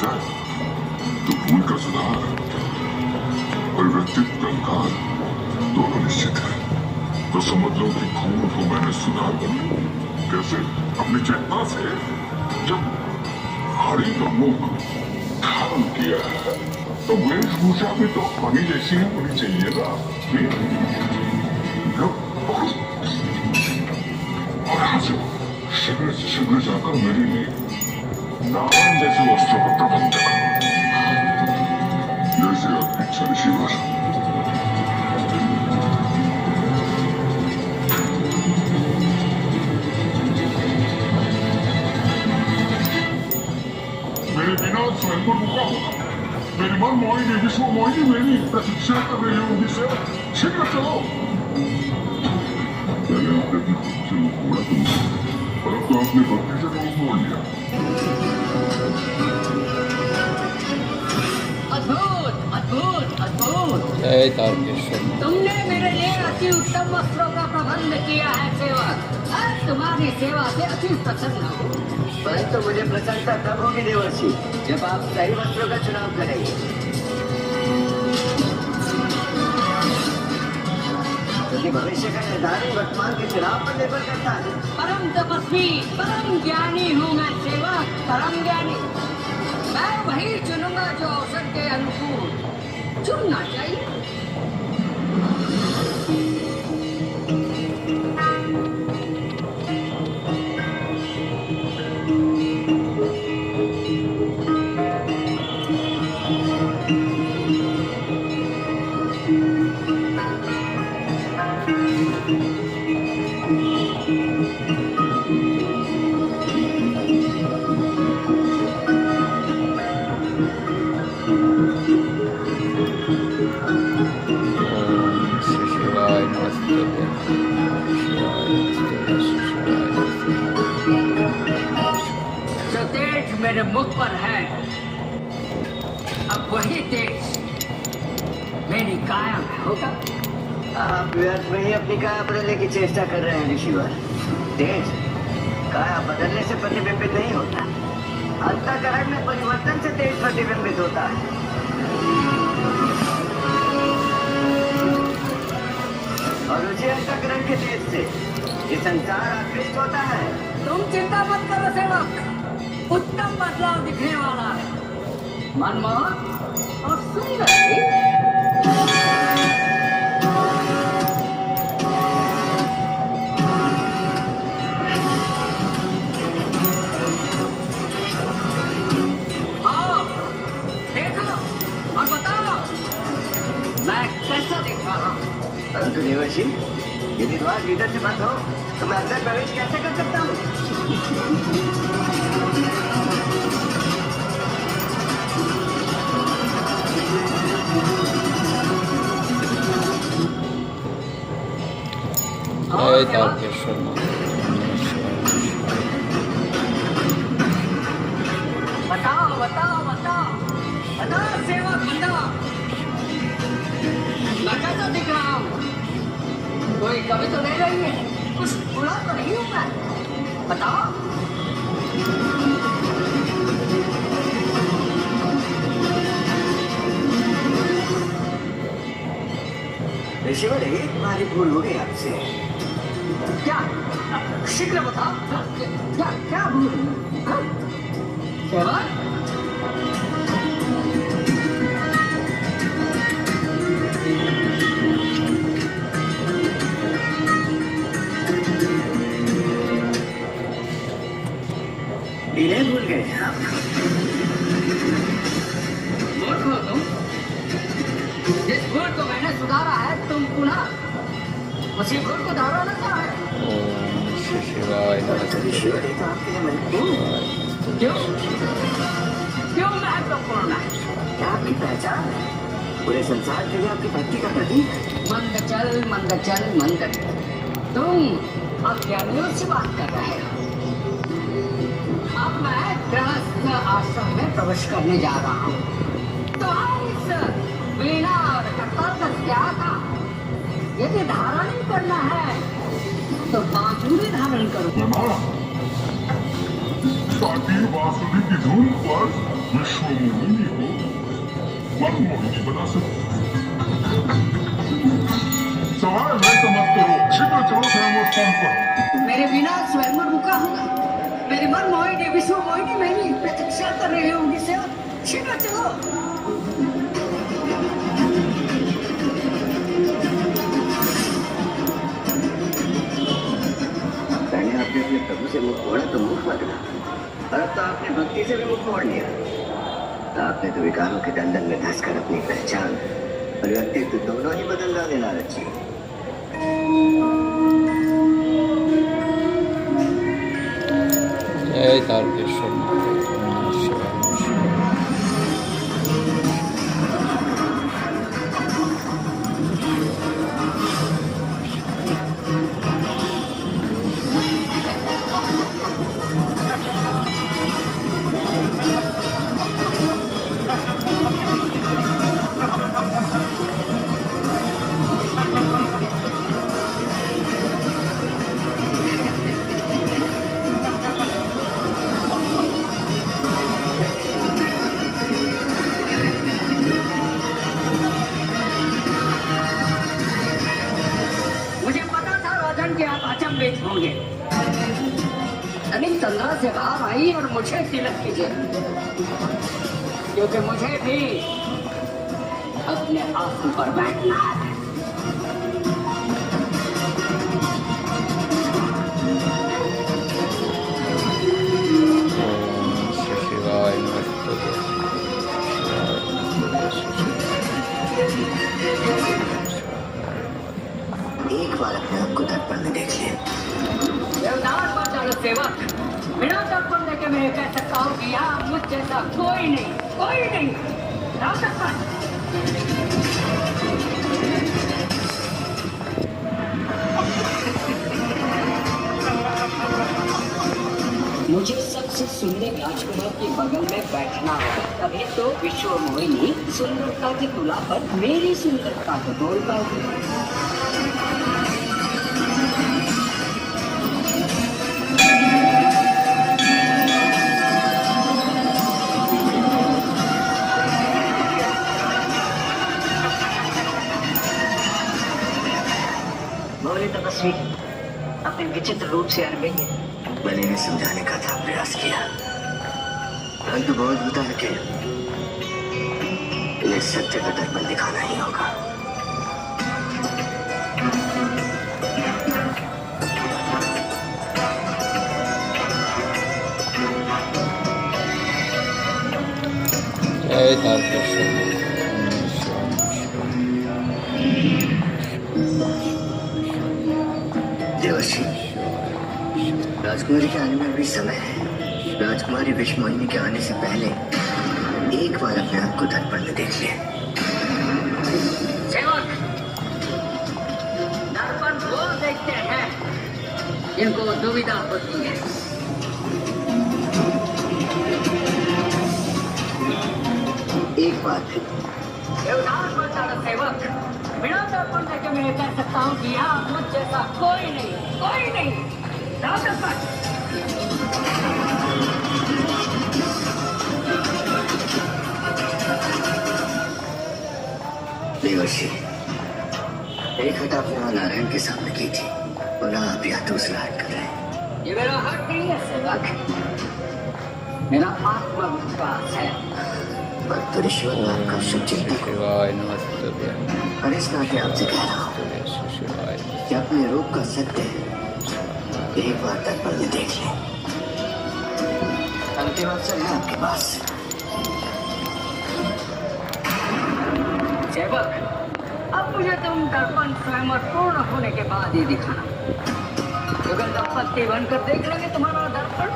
जाए तो भूल का सुधार और व्यक्तित्व का अंकार दोनों निश्चित है। तो समझ लो कि भूल को मैंने सुधार कर लिया। कैसे? अपनी चेतना से जब हरि का मुख धारण किया है तो वेशभूषा भी तो हरि जैसी ही होनी चाहिए ना। और यहाँ से शीघ्र से शीघ्र जाकर मेरे लिए नारायण जैसे वस्त्रों का प्रबंध करो। जैसे आपकी इच्छा ऋषिवर। मेरे बिना स्वयं को रुका होगा। मेरी मन मोहिनी विश्व मोहिनी मेरी प्रतीक्षा कर रही होगी सर। शीघ्र चलो। मैंने आपने अपनी खुद से मुख मोड़ा और अब तो आपने भक्ति से मुख मोड़ लिया। अद्भुत अद्भुत अद्भुत। जय तारकेश्वर। तुमने मेरे लिए अति उत्तम वस्त्रों का प्रबंध किया है सेवक। आज तुम्हारी सेवा से अति प्रसन्न हूँ। परंतु मुझे प्रसन्नता तब होगी देवर्षि जब आप सही वस्त्रों का चुनाव करेंगे। क्योंकि भविष्य का निर्धारण वर्तमान के चुनाव पर निर्भर करता है। परम तपस्वी परम ज्ञानी हूँ मैं सेवक, परम ज्ञानी। मैं वही चुनूंगा जो अवसर के अनुकूल चुनना चाहिए। जो तेज मेरे मुख पर है अब वही तेज मेरी काया में होगा। आप व्यर्थ में ही अपनी काया बदलने की चेष्टा कर रहे हैं ऋषिवर। तेज काया बदलने से प्रतिबिंबित नहीं होता। अंतःकरण में परिवर्तन से तेज प्रतिबिंबित होता है। और उसी अंतःकरण के तेज से ये संसार आकृष्ट होता है। तुम चिंता मत करो सेवक, उत्तम बदलाव दिखने वाला है। मनमोहन और सुंदर भी। आओ, देखो और बताओ मैं कैसा दिख रहा हूँ। परंतु देवर्षि यदि द्वार भीतर से बंद हो तो मैं अंदर प्रवेश कैसे कर सकता हूँ? जय तारकेश्वर। बताओ बताओ बताओ बताओ सेवक बताओ मैं कैसा दिख रहा हूँ? कोई कभी तो नहीं रही है, कुछ बुरा तो नहीं हूँ मैं? बताओ। ऋषिवर एक बारी भूल हो गई आपसे। क्या? शीघ्र बताओ। क्या क्या भूल? सेवक इन्हें भूल गए आप? मूर्ख हो तुम। जिस भूल को मैंने सुधारा है तुम पुनः उसी भूल को दोहराना चाहे। ओम श्री शिवाय नमः। ऋषिवर ये तो आपके लिए महत्वपूर्ण है। क्यों क्यों महत्वपूर्ण है? क्या आपकी पहचान है? पूरे संसार के लिए आपकी भक्ति का प्रतीक है। मंद चल मंद चल मंद चल। तुम अज्ञानियों से बात कर रहे हो। अब मैं गृहस्थ आश्रम में प्रवेश करने जा रहा हूँ। तो इस वीणा और कर्तव्य क्या था? यदि धारण ही करना है तो बांसुरी धारण करो। मैं मारा की बांसुरी की धुन पर विश्व मोहिनी को मनमोहिनी बना सकते सवाल है तो मत करो, शीघ्र चलो स्वयं स्थान पर। मेरे बिना स्वयं रुका होगा। मेरे मन मोहिनी विश्व मोहिनी मेरी प्रतीक्षा कर रही होगी सेवक, शीघ्र चलो। पहले आपने अपने प्रभु से मुख मोड़ा तो मुख बदला, और अब तो आपने भक्ति से भी मुख मोड़ लिया। तो आपने तो विकारों के दलदल में धंसकर अपनी पहचान और व्यक्तित्व दोनों ही बदल डाले लालची। जय तारकेश्वर नमः शिवाय। मुझे पता था राजन के आप अचंभित होंगे। अनिल तंद्रा से बाहर आई और मुझे तिलक कीजिए, क्योंकि मुझे भी अपने आसन पर बैठना है। ओम श्री शिवाय नमस्तुभ्यं। एक बार अपने आप को दर्पण में देख ले। देवदास पाचाल सेवक, बिना दर्पण देखे मैं कह सकता हूँ कि यहाँ मुझ जैसा कोई नहीं, कोई नहीं। राम दर्पण। मुझे सबसे सुंदर राजकुमार के बगल में बैठना होगा, तभी तो विश्व मोहिनी सुंदरता की तुला पर मेरी सुंदरता को तोड़ पाएगी। बोले तपस्वी, अपने विचित्र रूप से अड़ गई है। मैंने इन्हें समझाने का था प्रयास किया, परंतु बहुत बता के इन्हें सत्य का दर्पण दिखाना ही होगा। जय तारकेश्वर नमः देवर्षि, राजकुमारी के आने में अभी समय है। राजकुमारी विश्व मोहिनी के आने से पहले एक बार अपने आप को दर्पण में देख ले। सेवक, दर्पण वो देखते हैं जिनको दुविधा होती है। एक बार फिर देवदास पाचाल सेवक, बिना दर्पण देखे मैं कह सकता हूँ कि यहाँ मुझ जैसा कोई नहीं, कोई नहीं। राम दर्पण। देवर्षि, एक हट आपने वहाँ नारायण के सामने की थी, और ना आप यहाँ दूसरा हट कर रहे हैं। ये मेरा हक नहीं है सेवक, मेरा आत्मविश्वास है। पर तो ऋषिवर आपका शुभ चिंतक हो, शिवाय नमस्तुभ्यं। और इस नाते आपसे कह रहा हूँ श्री शिवाय कि अपने रूप का सत्य एक बार दर्पण में देख लें। अंतिम अवसर है आपके पास। सेवक, अब मुझे तुम दर्पण स्वयं पूर्ण होने के बाद ही दिखाना। अगर दंपत्ति बनकर देख लेंगे तुम्हारा दर्पण।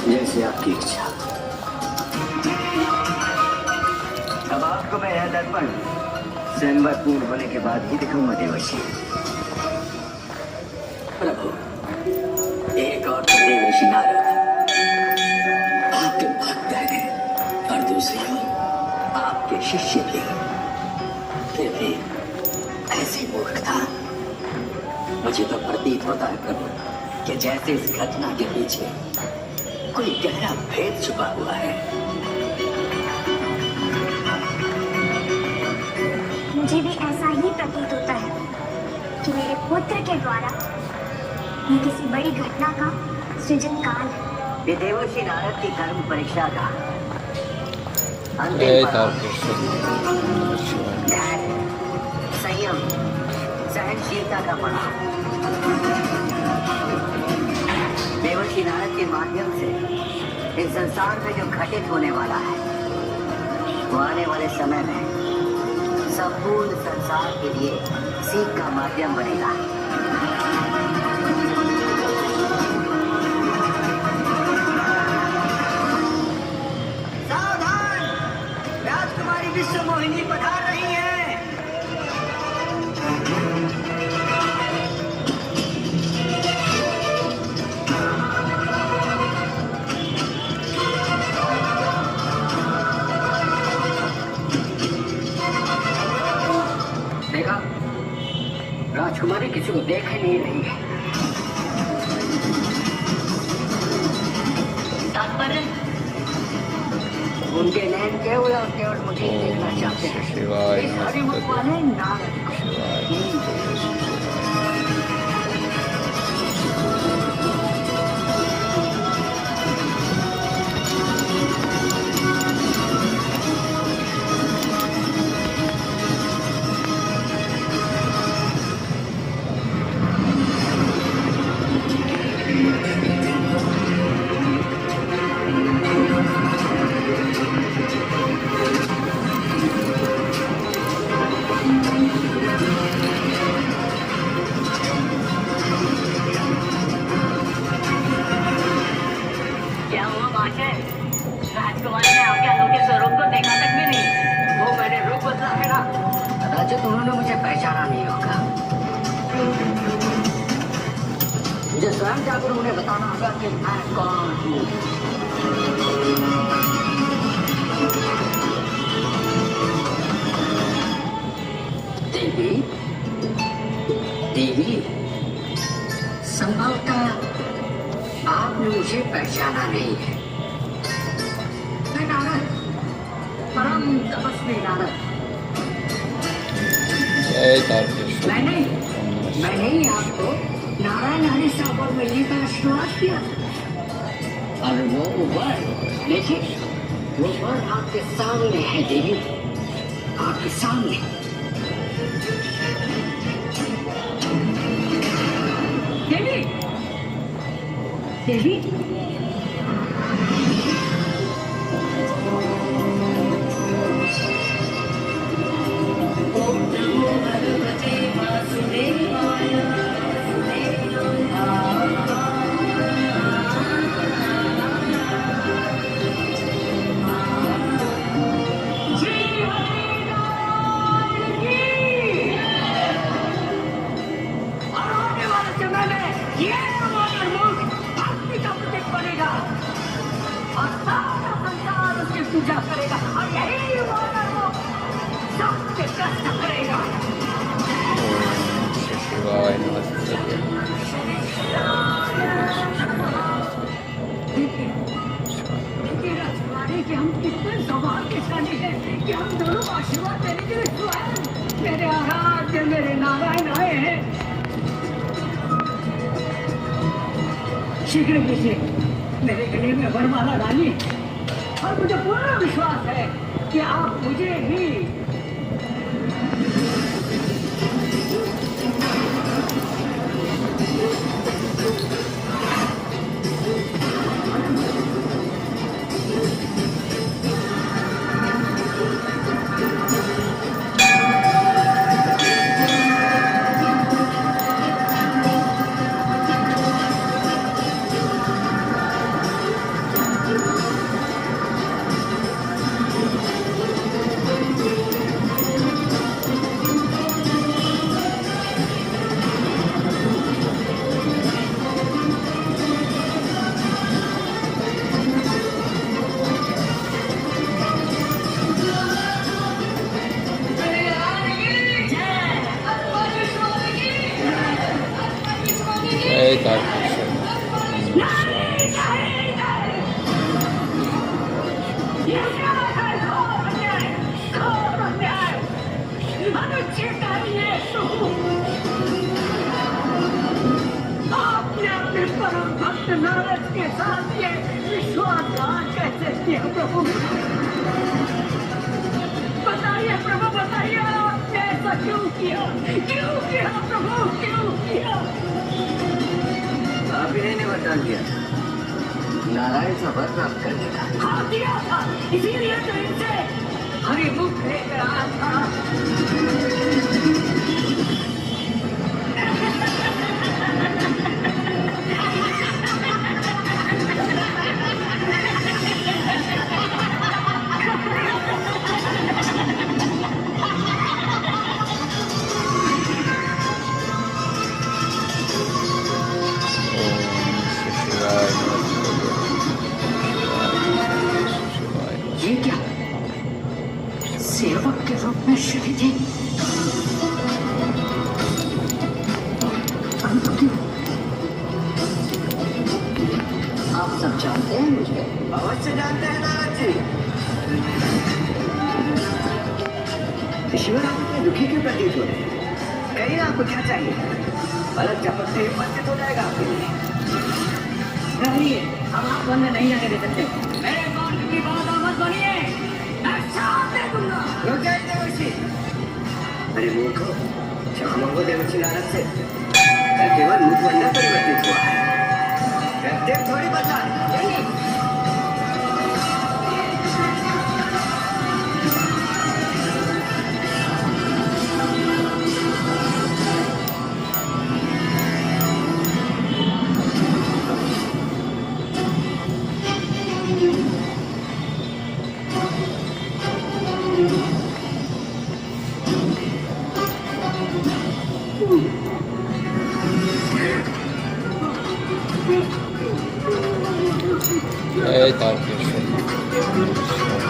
जैसे आपकी इच्छा। अब आपको मैं यह दर्पण स्वयंवर पूर्ण होने के बाद ही दिखाऊंगा देवर्षि। प्रभु, एक और तो देवर्षि नारद आपके भक्त हैं, और दूसरी ओर आपके शिष्य भी। फिर भी ऐसी मूर्खता मुझे तो प्रतीत होता है प्रभु कि जैसे इस घटना के पीछे कोई गहरा भेद छुपा हुआ है। मुझे भी ऐसा ही प्रतीत होता है कि मेरे पुत्र के द्वारा ये किसी बड़ी घटना का सृजन काल है। ये देवर्षि नारद की कर्म परीक्षा का जय अंतिम पड़ाव है। तारकेश्वर नमः शिवाय। धैर्य, संयम, सहनशीलता का पड़ाव। देवर्षि नारद के माध्यम से इस संसार में जो घटित होने वाला है वो आने वाले समय में संपूर्ण संसार के लिए सीख का माध्यम बनेगा। सावधान, राजकुमारी विश्व मोहिनी पधार रही है। देखा, राजकुमारी किसी को देख ही नहीं रही है। तात्पर्य उनके नैन केवल और केवल मुझे ही देखना चाहते हैं। शिवाय इस हरिमुख वाले नारद को। शिवाय। क्या हुआ बादशाह? राजकुमारी ने आपके असुर के स्वरूप को देखा तक भी नहीं। वो मैंने रूप बदला है ना, कदाचित उन्होंने मुझे पहचाना नहीं होगा। मुझे स्वयं जाकर उन्हें बताना होगा कि मैं कौन हूँ। देवी, देवी, संभवतः आपने मुझे पहचाना नहीं है। मैं नारद, परम तपस्वी नारद। जय तारकेश्वर मैंने ही आपको नारायण हरि सागर मिलने का आशीर्वाद किया था। और वो वर, देखिए, वो वर आपके सामने है देवी, आपके सामने। देवी, देवी, पूजा करेगा और यही वो सबसे कष्ट करेगा। शिवाय नमस्ते। देखिए राजकुमारी कि हम कितने सौभाग्यशाली हैं कि हम दोनों आशीर्वाद देने के लिए स्वयं मेरे आराध्य मेरे नारायण आए हैं। शीघ्र कीजिए, मेरे गले में वरमाला डालिए और मुझे पूरा विश्वास है कि आप मुझे ही जय तारकेश्वर नमः शिवाय। ये क्या है? घोर अन्याय, घोर अन्याय, अनुचित है ये प्रभु। आपने अपने परम भक्त नारद के साथ ये विश्वासघात कैसे किया प्रभु? बताइए प्रभु, बताइए आपने ऐसा क्यों किया? क्यों किया प्रभु, क्यों किया? आप ही ने वरदान दिया नारायण का वर प्राप्त करने का। हाँ दिया था, इसीलिए तो इनसे हरिमुख लेकर आया था। ये क्या? सेवक के रूप में श्री जी आप सब जानते हैं मुझे? अवश्य जानते हैं नारद जी। ईश्वर आप इतने दुखी क्यों प्रतीत हो रहे हैं? कहीं ना आपको क्या चाहिए? पलक झपकते ही उपस्थित हो जाएगा आपके लिए। नहीं, हम आप बंद नहीं रहने दे सकते। मेरे मार्ग की बाधा मत बनिए, मैं साथ दे दूंगा। रुक जाइए देवर्षि। अरे मूर्खो, क्षमा मांगो देवर्षि नारद से। मैं केवल मुखमंडल परिवर्तित हुआ है, व्यक्तित्व थोड़ी बदला है। नहीं, जय तारकेश्वर नमः शिवाय।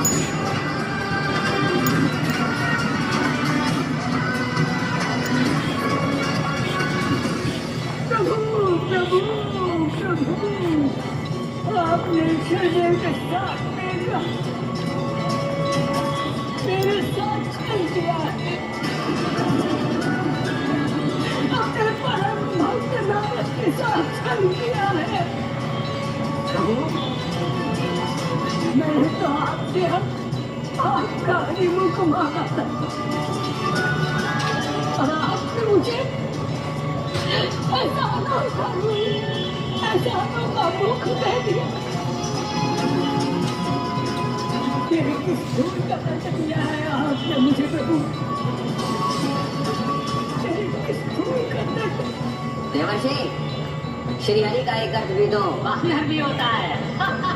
प्रभु प्रभु प्रभु, आपने हृदय के साथ मेरे साथ छल किया है। अपने परम भक्त नारद के साथ छल किया है। प्रभु, मैंने तो आपसे आपका हरिमुख मांगा था और आपने मुझे ऐसा अनोखा मुख दे दिया। मेरी किस भूल का दंड दिया है आपने मुझे प्रभु? मेरी किस भूल का दंड? देवर्षि, श्री हरि का एक अर्थ भी दो। बाहर भी होता है। शिवाय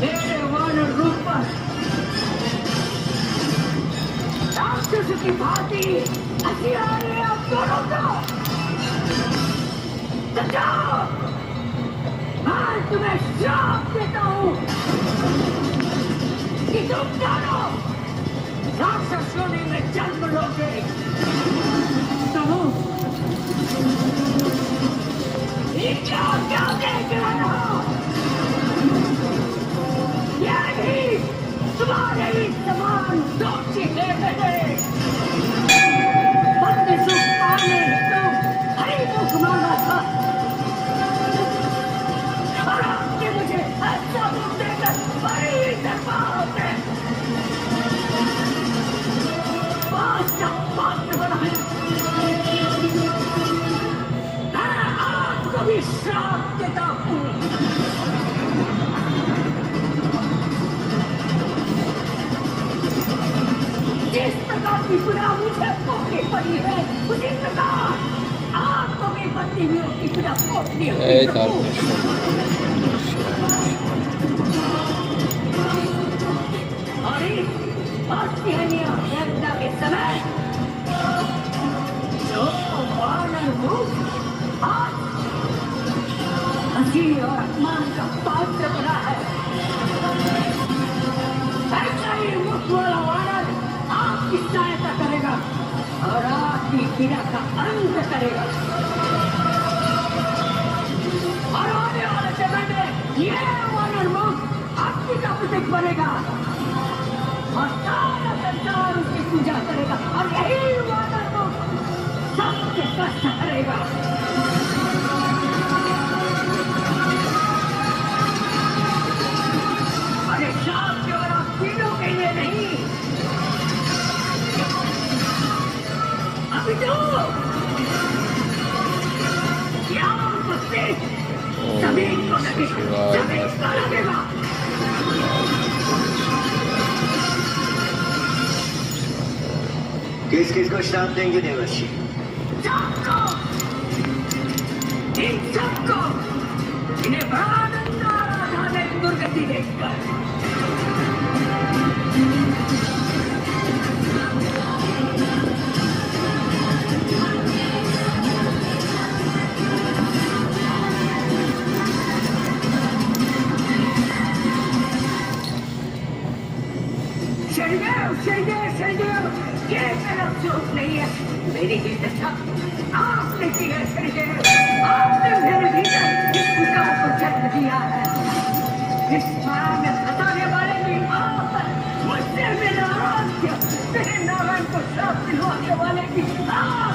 मेरे वानर रूप पर राक्षस की भांति हंसी आ रही है आप दोनों को। तो जाओ, मैं तुम्हें श्राप देता हूँ कि तुम दोनों राक्षस योनि में जन्म लोगे। प्रभु, ये क्या क्या देख रहे हो? यही तुम्हारे ही समान दोषी लेते हैं। भक्त सुख पाने हेतु हरिमुख मांगा था और आपने मुझे ऐसा मुख देकर बड़ी दफा होते पात्र बनाया। मैं आपको भी श्राप देता हूँ। जिस प्रकार की पीड़ा मुझे भोगनी पड़ी है, उसी प्रकार आपको भी बंदियों की पीड़ा भोगनी जय होगी। तारकेश्वर नमः शिवाय। और इस आश्चर्य वेदना के समय जो वानर मुख आज हंसी और अपमान का पात्र बना है, ऐसा ही मुख वाला वानर आपकी पीड़ा का अंत करेगा और आने वाले समय में ये वानर मुख आपकी का प्रतीक बनेगा और सारा संसार उसकी पूजा करेगा और यही वानर मुख सबके कष्ट करेगा। अरे शाम केवल आप तीनों के लिए नहीं, अभी तो यहाँ उपस्थित सभी को लगेगा, सभी को लगेगा। किस किस को श्राप देंगे देवर्षि? सबको, इन सबको, इन्हें बड़ा आनंद आ रहा था दुर्गति देखकर। शनिदेव, ये मेरा अफसोस नहीं है, मेरी ही दशा आपने की है शनिदेव, आपने मेरे भीतर इस भूखा को जन्म दिया है, इस माया में फंसाने वाले भी आप, मुझसे मेरा आराध्य, मेरे नारायण को श्राप दिलवाने वाले भी आप।